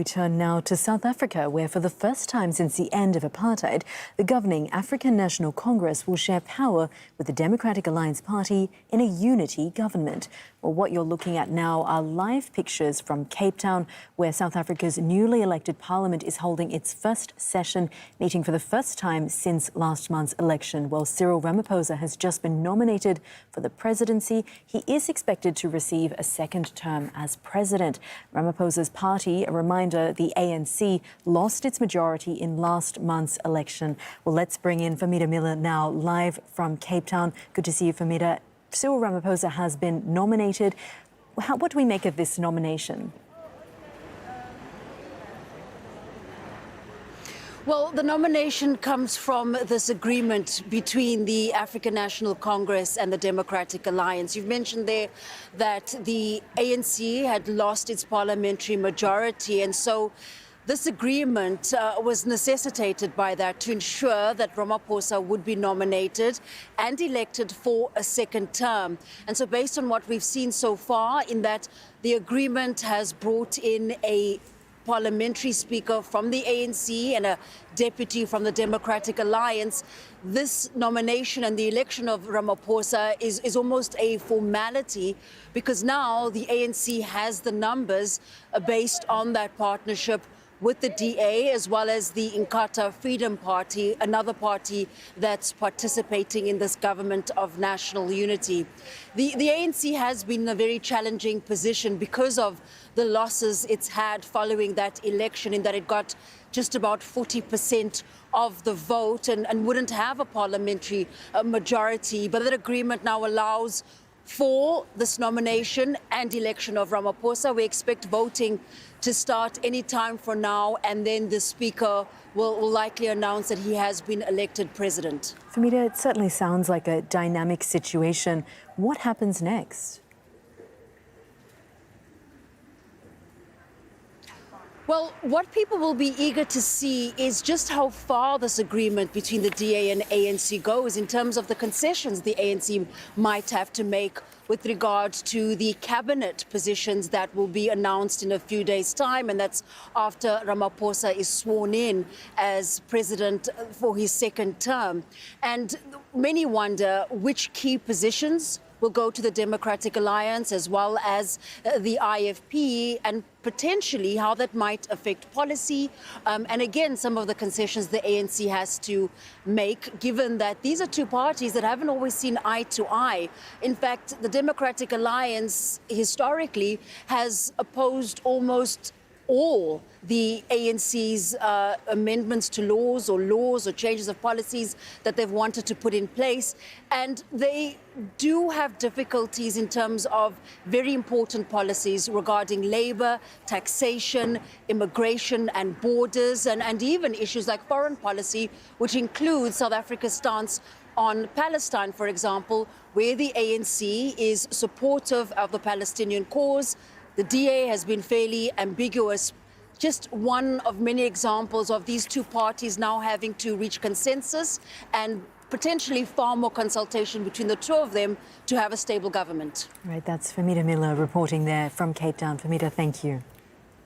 We turn now to South Africa, where for the first time since the end of apartheid, the governing African National Congress will share power with the Democratic Alliance Party in a unity government. Well, what you're looking at now are live pictures from Cape Town, where South Africa's newly elected parliament is holding its first session, meeting for the first time since last month's election. Well, Cyril Ramaphosa has just been nominated for the presidency. He is expected to receive a second term as president. Ramaphosa's party, a reminder, the ANC, lost its majority in last month's election. Well, let's bring in Fahmida Miller now, live from Cape Town. Good to see you, Fahmida. Cyril Ramaphosa has been nominated. What do we make of this nomination? Well, the nomination comes from this agreement between the African National Congress and the Democratic Alliance. You've mentioned there that the ANC had lost its parliamentary majority, and so this agreement was necessitated by that to ensure that Ramaphosa would be nominated and elected for a second term. And so based on what we've seen so far, in that the agreement has brought in a parliamentary speaker from the ANC and a deputy from the Democratic Alliance, this nomination and the election of Ramaphosa is almost a formality, because now the ANC has the numbers based on that partnership with the DA, as well as the Inkatha Freedom Party, another party that's participating in this government of national unity. The ANC has been in a very challenging position because of the losses it's had following that election, in that it got just about 40% of the vote and wouldn't have a parliamentary majority. But that agreement now allows for this nomination and election of Ramaphosa. We expect voting to start any time from now, and then the Speaker will likely announce that he has been elected president. Fahmida, it certainly sounds like a dynamic situation. What happens next? Well, what people will be eager to see is just how far this agreement between the DA and ANC goes in terms of the concessions the ANC might have to make with regard to the cabinet positions that will be announced in a few days' time, and that's after Ramaphosa is sworn in as president for his second term. And many wonder which key positions will go to the Democratic Alliance as well as the IFP, and potentially how that might affect policy. And again, some of the concessions the ANC has to make, given that these are two parties that haven't always seen eye to eye. In fact, the Democratic Alliance historically has opposed almost all the ANC's amendments to laws or changes of policies that they've wanted to put in place. And they do have difficulties in terms of very important policies regarding labor, taxation, immigration and borders, and even issues like foreign policy, which includes South Africa's stance on Palestine, for example, where the ANC is supportive of the Palestinian cause. The DA has been fairly ambiguous. Just one of many examples of these two parties now having to reach consensus and potentially far more consultation between the two of them to have a stable government. Right, that's Fahmida Miller reporting there from Cape Town. Fahmida, thank you.